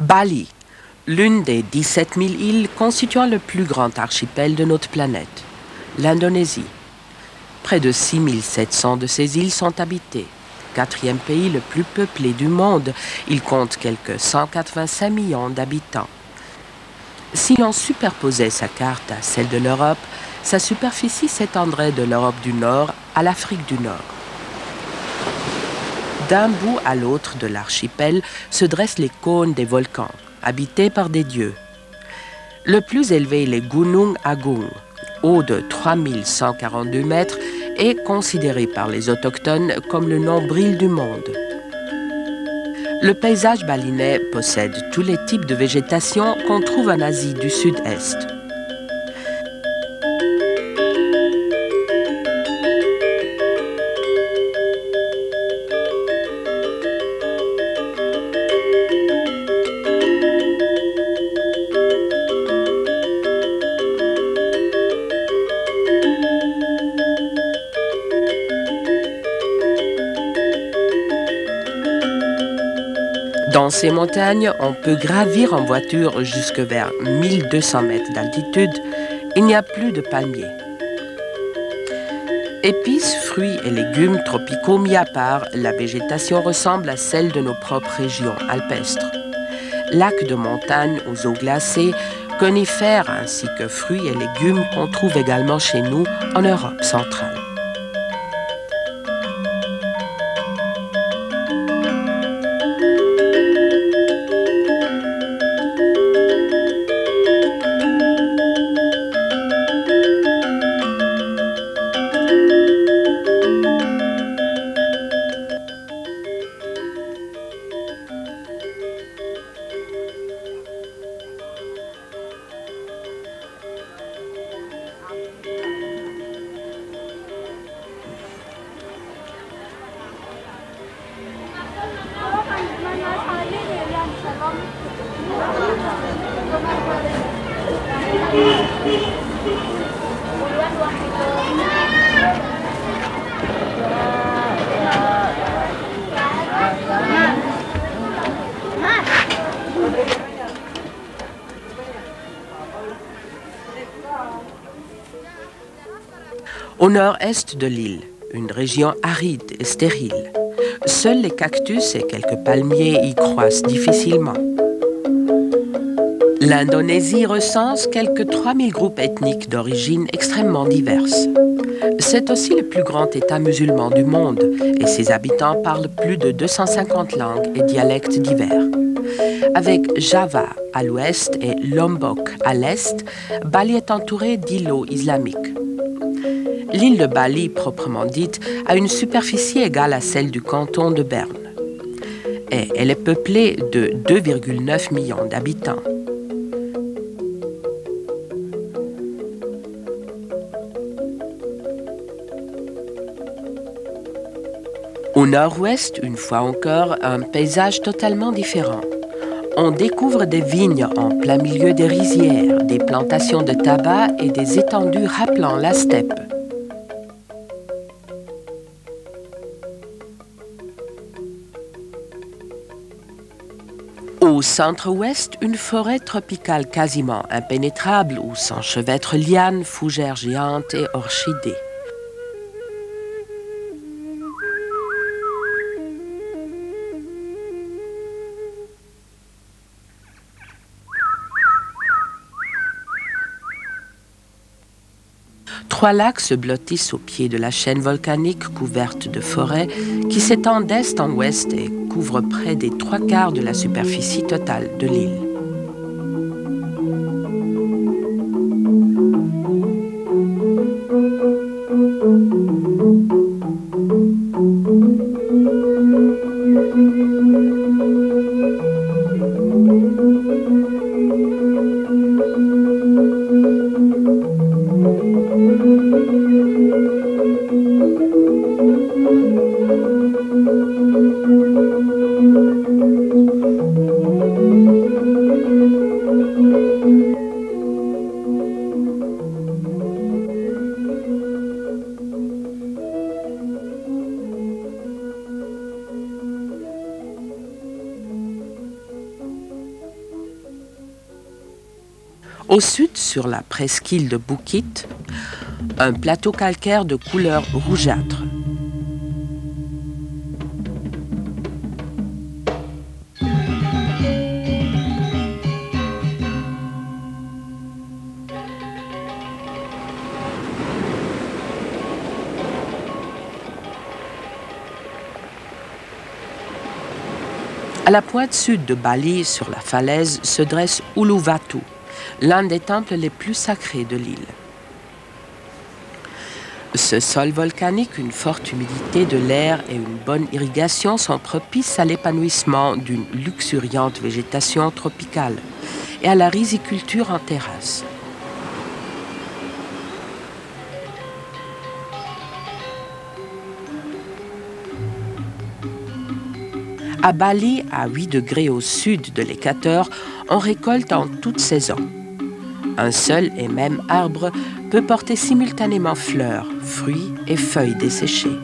Bali, l'une des 17 000 îles constituant le plus grand archipel de notre planète, l'Indonésie. Près de 6 700 de ces îles sont habitées. Quatrième pays le plus peuplé du monde, il compte quelques 185 millions d'habitants. Si l'on superposait sa carte à celle de l'Europe, sa superficie s'étendrait de l'Europe du Nord à l'Afrique du Nord. D'un bout à l'autre de l'archipel se dressent les cônes des volcans, habités par des dieux. Le plus élevé, les Gunung Agung, haut de 3142 mètres, est considéré par les autochtones comme le nombril du monde. Le paysage balinais possède tous les types de végétation qu'on trouve en Asie du Sud-Est. Dans ces montagnes, on peut gravir en voiture jusque vers 1200 mètres d'altitude. Il n'y a plus de palmiers. Épices, fruits et légumes tropicaux mis à part, la végétation ressemble à celle de nos propres régions alpestres. Lacs de montagne aux eaux glacées, conifères ainsi que fruits et légumes qu'on trouve également chez nous en Europe centrale. Au nord-est de l'île, une région aride et stérile. Seuls les cactus et quelques palmiers y croissent difficilement. L'Indonésie recense quelques 3000 groupes ethniques d'origine extrêmement diverses. C'est aussi le plus grand État musulman du monde et ses habitants parlent plus de 250 langues et dialectes divers. Avec Java à l'ouest et Lombok à l'est, Bali est entouré d'îlots islamiques. L'île de Bali, proprement dite, a une superficie égale à celle du canton de Berne. Et elle est peuplée de 2,9 millions d'habitants. Au nord-ouest, une fois encore, un paysage totalement différent. On découvre des vignes en plein milieu des rizières, des plantations de tabac et des étendues rappelant la steppe. Au centre-ouest, une forêt tropicale quasiment impénétrable où s'enchevêtrent lianes, fougères géantes et orchidées. Trois lacs se blottissent au pied de la chaîne volcanique couverte de forêts qui s'étend d'est en ouest et couvre près des 3/4 de la superficie totale de l'île. Au sud, sur la presqu'île de Bukit, un plateau calcaire de couleur rougeâtre. À la pointe sud de Bali, sur la falaise, se dresse Uluwatu, l'un des temples les plus sacrés de l'île. Ce sol volcanique, une forte humidité de l'air et une bonne irrigation sont propices à l'épanouissement d'une luxuriante végétation tropicale et à la riziculture en terrasse. À Bali, à 8 degrés au sud de l'équateur, on récolte en toute saison. Un seul et même arbre peut porter simultanément fleurs, fruits et feuilles desséchées.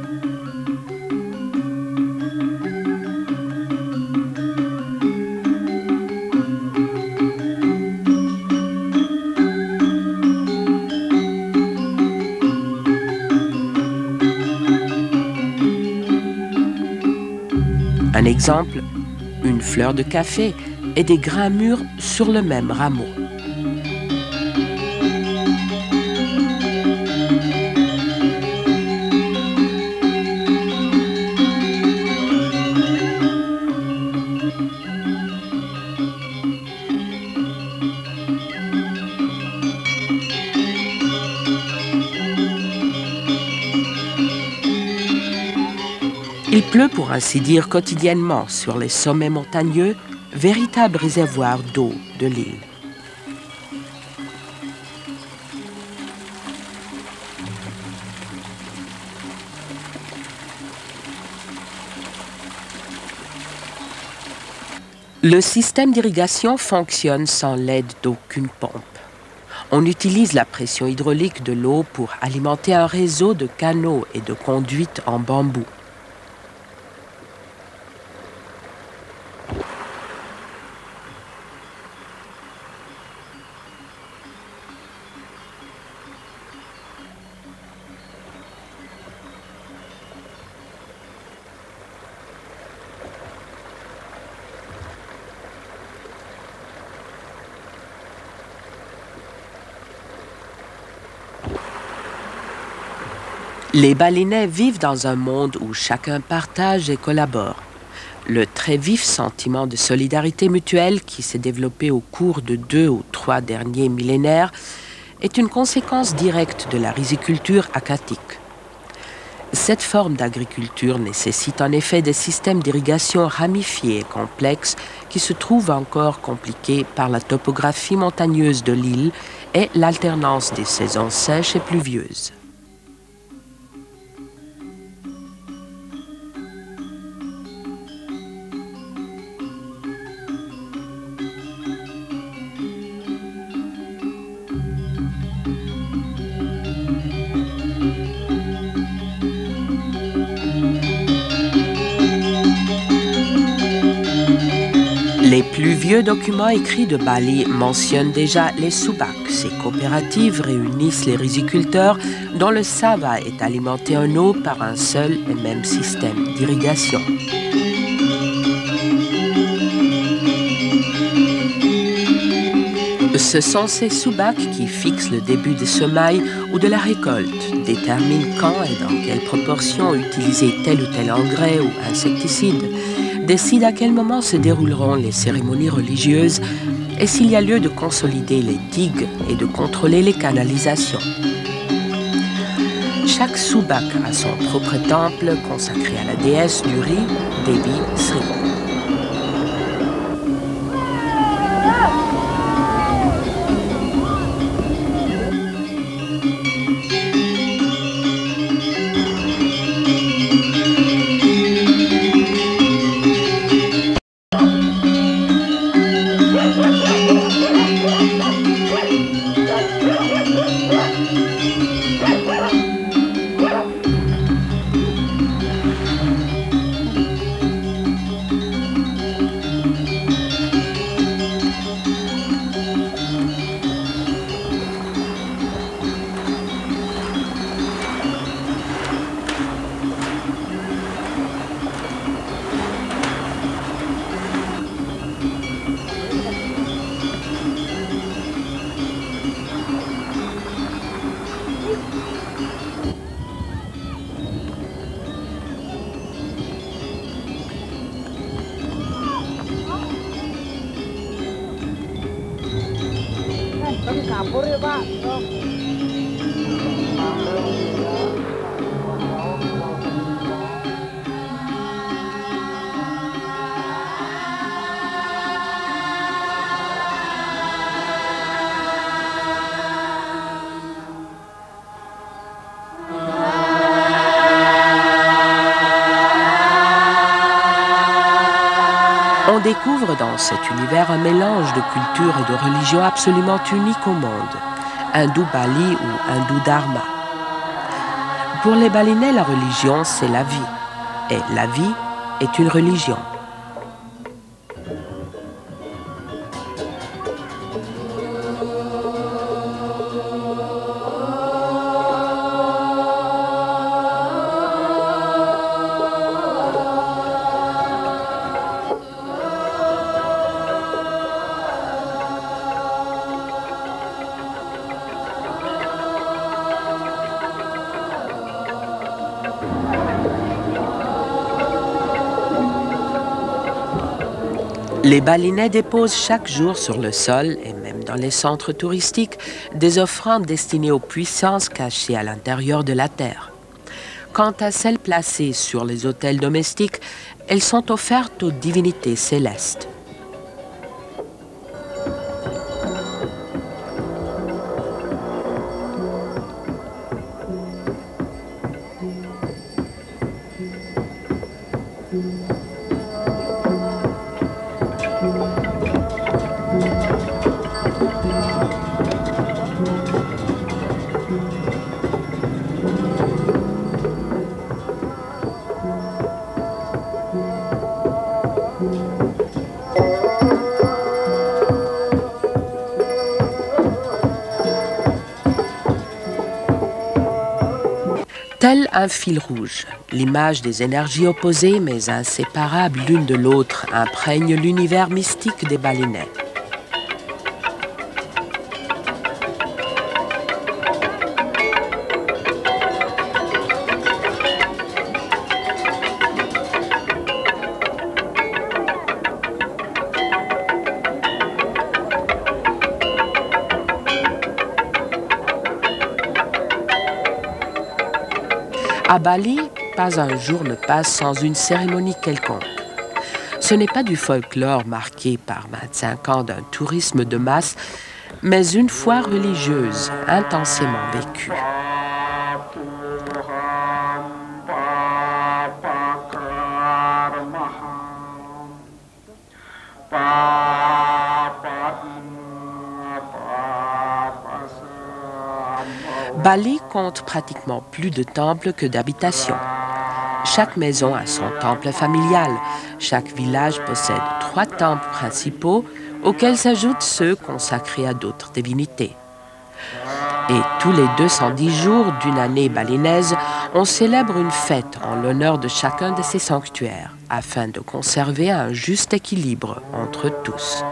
Un exemple, une fleur de café et des grains mûrs sur le même rameau. Il pleut pour ainsi dire quotidiennement sur les sommets montagneux, véritable réservoir d'eau de l'île. Le système d'irrigation fonctionne sans l'aide d'aucune pompe. On utilise la pression hydraulique de l'eau pour alimenter un réseau de canaux et de conduites en bambou. Les Balinais vivent dans un monde où chacun partage et collabore. Le très vif sentiment de solidarité mutuelle qui s'est développé au cours de 2 ou 3 derniers millénaires est une conséquence directe de la riziculture aquatique. Cette forme d'agriculture nécessite en effet des systèmes d'irrigation ramifiés et complexes qui se trouvent encore compliqués par la topographie montagneuse de l'île et l'alternance des saisons sèches et pluvieuses. Les plus vieux documents écrits de Bali mentionnent déjà les subak. Ces coopératives réunissent les riziculteurs dont le sava est alimenté en eau par un seul et même système d'irrigation. Ce sont ces subak qui fixent le début des semailles ou de la récolte, déterminent quand et dans quelle proportion utiliser tel ou tel engrais ou insecticide, décident à quel moment se dérouleront les cérémonies religieuses et s'il y a lieu de consolider les digues et de contrôler les canalisations. Chaque subak a son propre temple consacré à la déesse du riz, Devi Sri. On découvre dans cet univers un mélange de cultures et de religions absolument unique au monde, hindou Bali ou hindou Dharma. Pour les Balinais, la religion, c'est la vie, et la vie est une religion. Les Balinais déposent chaque jour sur le sol, et même dans les centres touristiques, des offrandes destinées aux puissances cachées à l'intérieur de la terre. Quant à celles placées sur les autels domestiques, elles sont offertes aux divinités célestes. Tel un fil rouge, l'image des énergies opposées mais inséparables l'une de l'autre imprègne l'univers mystique des Balinais. À Bali, pas un jour ne passe sans une cérémonie quelconque. Ce n'est pas du folklore marqué par 25 ans d'un tourisme de masse, mais une foi religieuse intensément vécue. Bali compte pratiquement plus de temples que d'habitations. Chaque maison a son temple familial. Chaque village possède 3 temples principaux auxquels s'ajoutent ceux consacrés à d'autres divinités. Et tous les 210 jours d'une année balinaise, on célèbre une fête en l'honneur de chacun de ces sanctuaires, afin de conserver un juste équilibre entre tous.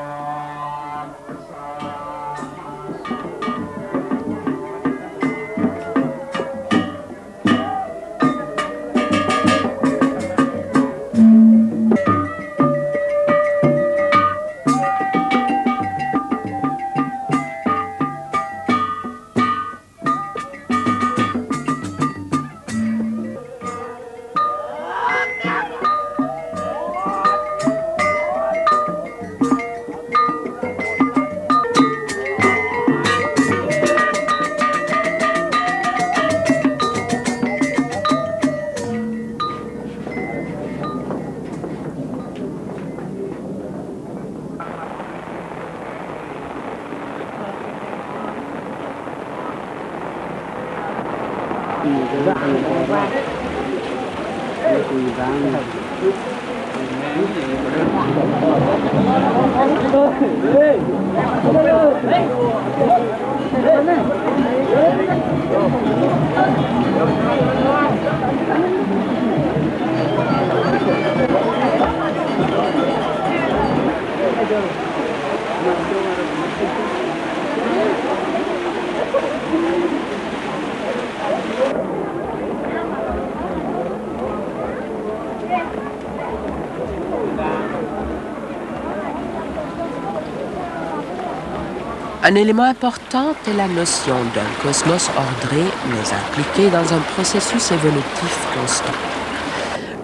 Un élément important est la notion d'un cosmos ordré, mais impliqué dans un processus évolutif constant.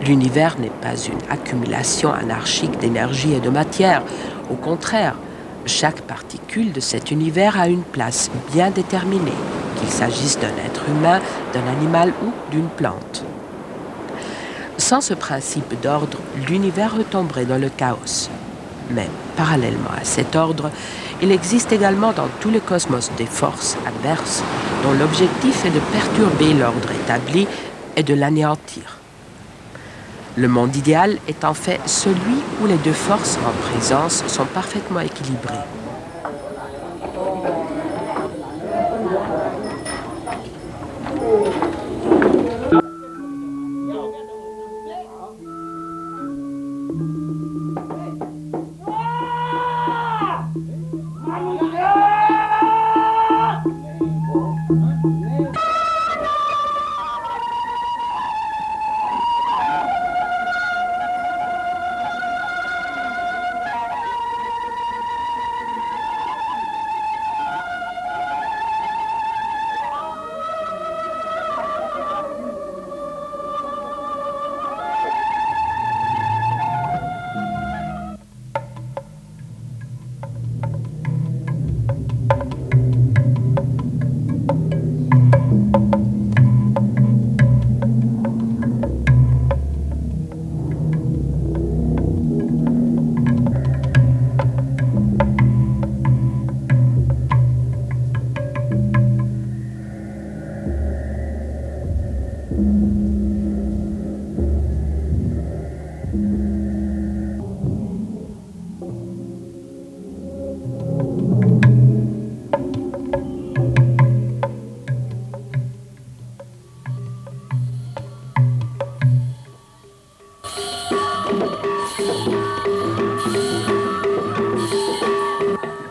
L'univers n'est pas une accumulation anarchique d'énergie et de matière. Au contraire, chaque particule de cet univers a une place bien déterminée, qu'il s'agisse d'un être humain, d'un animal ou d'une plante. Sans ce principe d'ordre, l'univers retomberait dans le chaos. Mais parallèlement à cet ordre, il existe également dans tout le cosmos des forces adverses dont l'objectif est de perturber l'ordre établi et de l'anéantir. Le monde idéal est en fait celui où les deux forces en présence sont parfaitement équilibrées.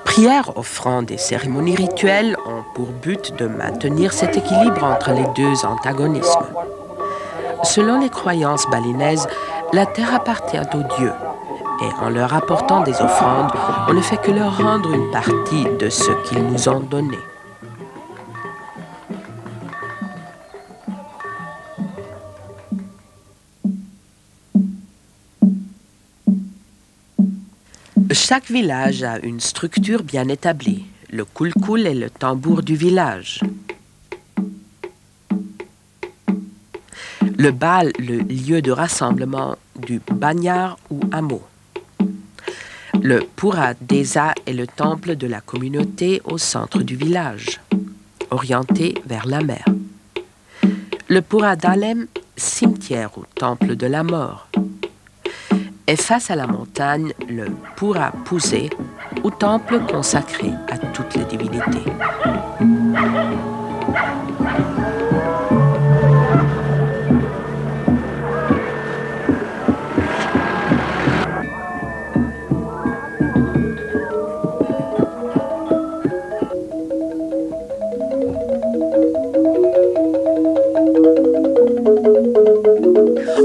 Prières, offrandes et cérémonies rituelles ont pour but de maintenir cet équilibre entre les deux antagonismes. Selon les croyances balinaises, la terre appartient aux dieux, et en leur apportant des offrandes, on ne fait que leur rendre une partie de ce qu'ils nous ont donné. Chaque village a une structure bien établie. Le koul-koul est le tambour du village. Le bal, le lieu de rassemblement du bagnard ou hameau. Le Pura Desa est le temple de la communauté au centre du village, orienté vers la mer. Le Pura Dalem, cimetière ou temple de la mort. Et face à la montagne, le Pura Pusé, ou temple consacré à toutes les divinités.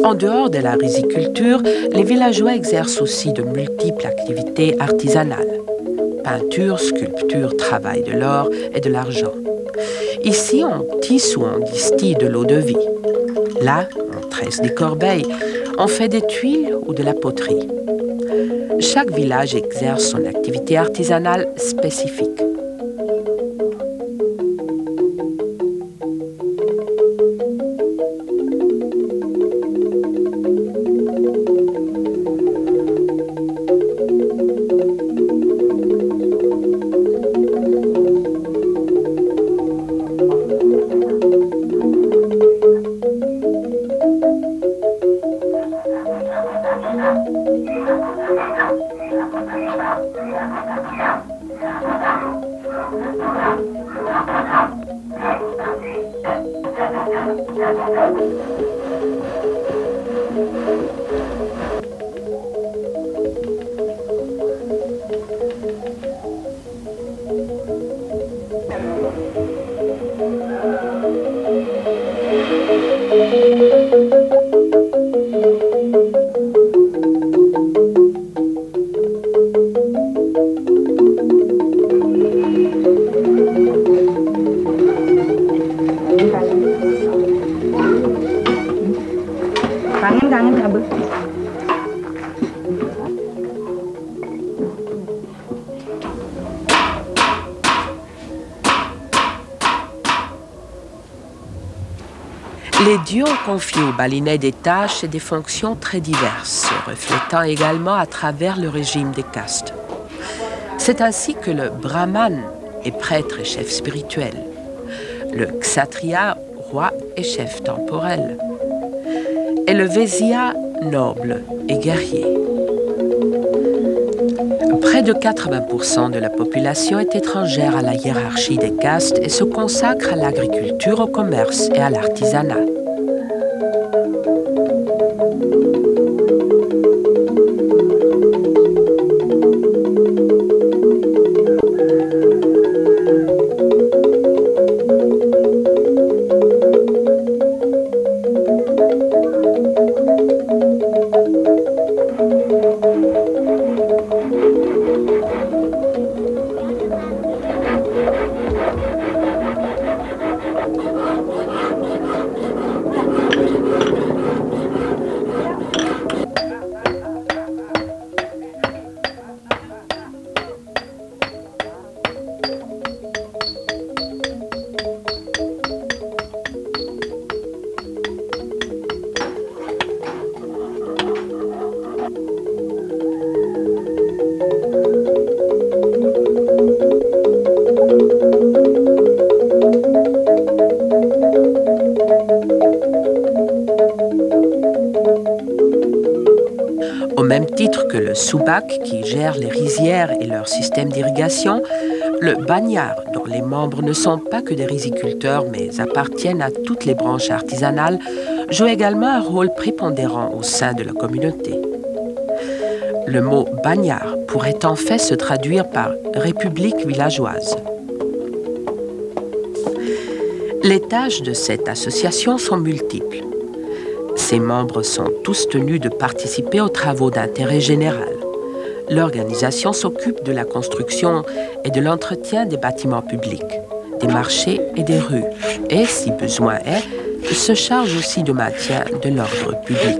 En dehors de la riziculture, les villageois exercent aussi de multiples activités artisanales. Peinture, sculpture, travail de l'or et de l'argent. Ici, on tisse ou on distille de l'eau de vie. Là, on tresse des corbeilles, on fait des tuiles ou de la poterie. Chaque village exerce son activité artisanale spécifique. Les dieux ont confié aux balinais des tâches et des fonctions très diverses, se reflétant également à travers le régime des castes. C'est ainsi que le brahman est prêtre et chef spirituel, le kshatriya, roi et chef temporel, et le vaisya, noble et guerrier. Près de 80% de la population est étrangère à la hiérarchie des castes et se consacre à l'agriculture, au commerce et à l'artisanat. Au même titre que le soubak, qui gère les rizières et leur système d'irrigation, le bagnard, dont les membres ne sont pas que des riziculteurs mais appartiennent à toutes les branches artisanales, joue également un rôle prépondérant au sein de la communauté. Le mot bagnard pourrait en fait se traduire par république villageoise. Les tâches de cette association sont multiples. Ses membres sont tous tenus de participer aux travaux d'intérêt général. L'organisation s'occupe de la construction et de l'entretien des bâtiments publics, des marchés et des rues, et, si besoin est, se charge aussi du maintien de l'ordre public.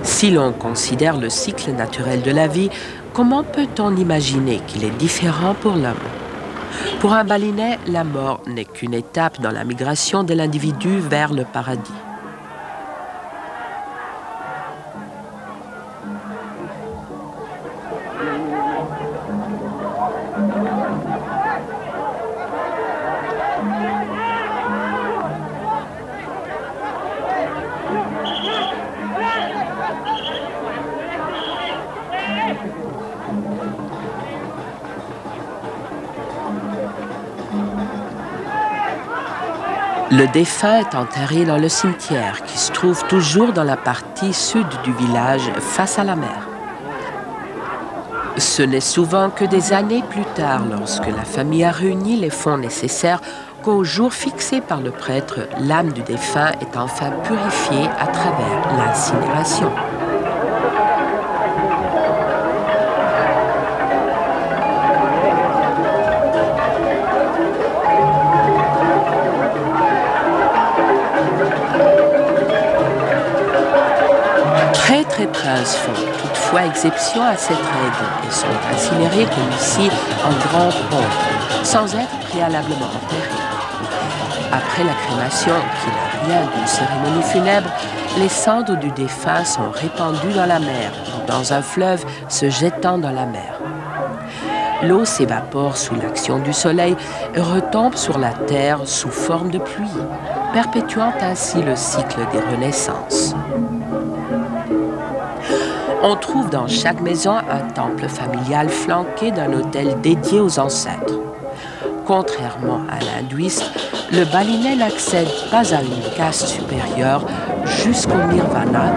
Si l'on considère le cycle naturel de la vie, comment peut-on imaginer qu'il est différent pour l'homme? Pour un balinais, la mort n'est qu'une étape dans la migration de l'individu vers le paradis. Le défunt est enterré dans le cimetière qui se trouve toujours dans la partie sud du village face à la mer. Ce n'est souvent que des années plus tard, lorsque la famille a réuni les fonds nécessaires, qu'au jour fixé par le prêtre, l'âme du défunt est enfin purifiée à travers l'incinération. illettrés princes font toutefois exception à cette règle et sont incinérés comme ici en grande pompe, sans être préalablement enterrés. Après la crémation, qui n'a rien d'une cérémonie funèbre, les cendres du défunt sont répandues dans la mer ou dans un fleuve se jetant dans la mer. L'eau s'évapore sous l'action du soleil et retombe sur la terre sous forme de pluie, perpétuant ainsi le cycle des renaissances. On trouve dans chaque maison un temple familial flanqué d'un autel dédié aux ancêtres. Contrairement à l'hindouiste, le Balinais n'accède pas à une caste supérieure jusqu'au nirvana,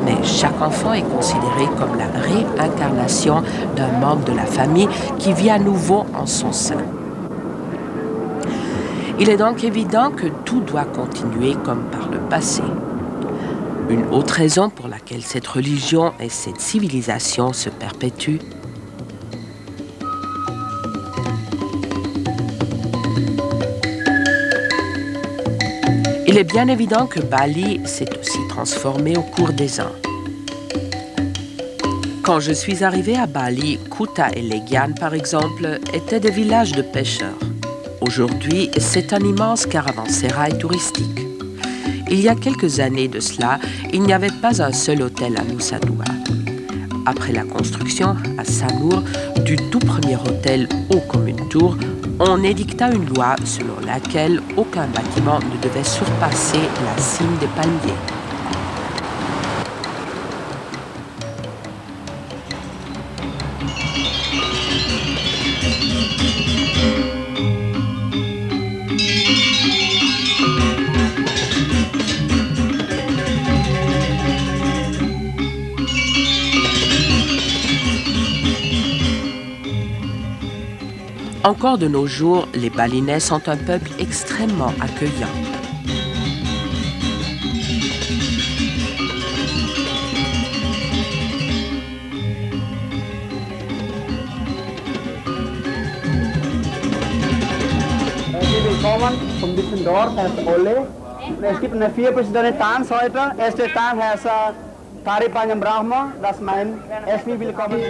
mais chaque enfant est considéré comme la réincarnation d'un membre de la famille qui vit à nouveau en son sein. Il est donc évident que tout doit continuer comme par le passé. Une autre raison pour laquelle cette religion et cette civilisation se perpétuent, il est bien évident que Bali s'est aussi transformé au cours des ans. Quand je suis arrivé à Bali, Kuta et Legian, par exemple, étaient des villages de pêcheurs. Aujourd'hui, c'est un immense caravansérail touristique. Il y a quelques années de cela, il n'y avait pas un seul hôtel à Nusa Dua. Après la construction, à Sanur, du tout premier hôtel haut comme une tour, on édicta une loi selon laquelle aucun bâtiment ne devait surpasser la cime des palmiers. Encore de nos jours, les Balinais sont un peuple extrêmement accueillant. Willkommen zum bisschen Dorf, Herr Ole. Es gibt eine vier verschiedene Tanz heute. Erster Tanz heißt Tari Panjam Brahma, das meint herzlich willkommen.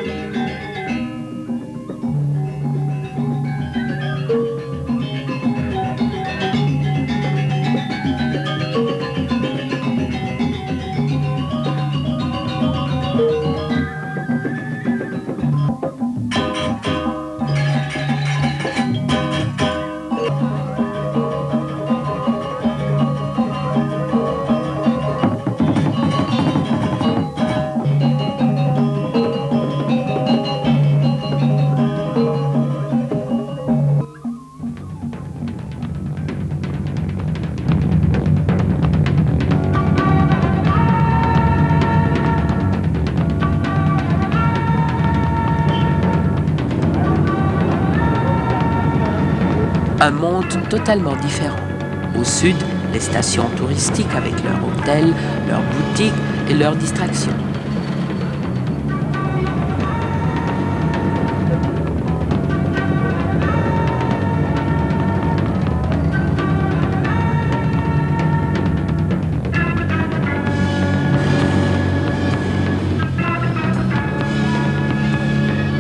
Un monde totalement différent. Au sud, les stations touristiques avec leurs hôtels, leurs boutiques et leurs distractions.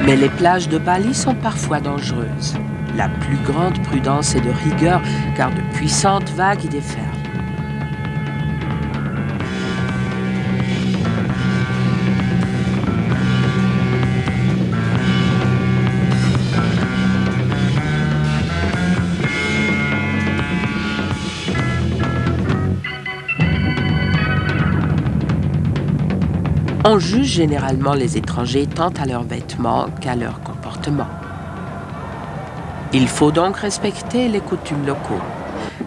Mais les plages de Bali sont parfois dangereuses. La plus grande prudence est de rigueur, car de puissantes vagues y déferlent. On juge généralement les étrangers tant à leurs vêtements qu'à leur comportement. Il faut donc respecter les coutumes locaux.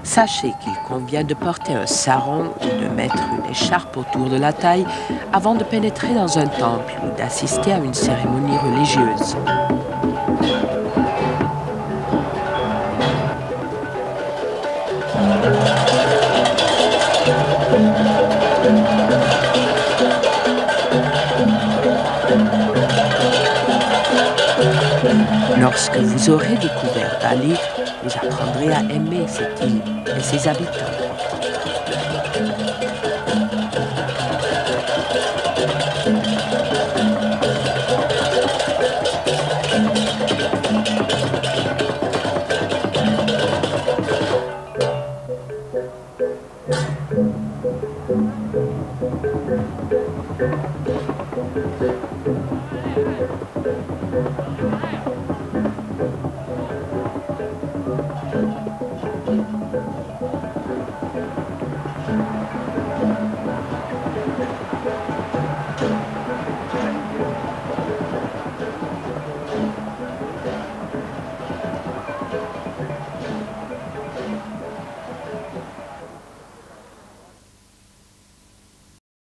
Sachez qu'il convient de porter un sarong ou de mettre une écharpe autour de la taille avant de pénétrer dans un temple ou d'assister à une cérémonie religieuse. Lorsque vous aurez découvert Bali, vous apprendrez à aimer cette île et ses habitants.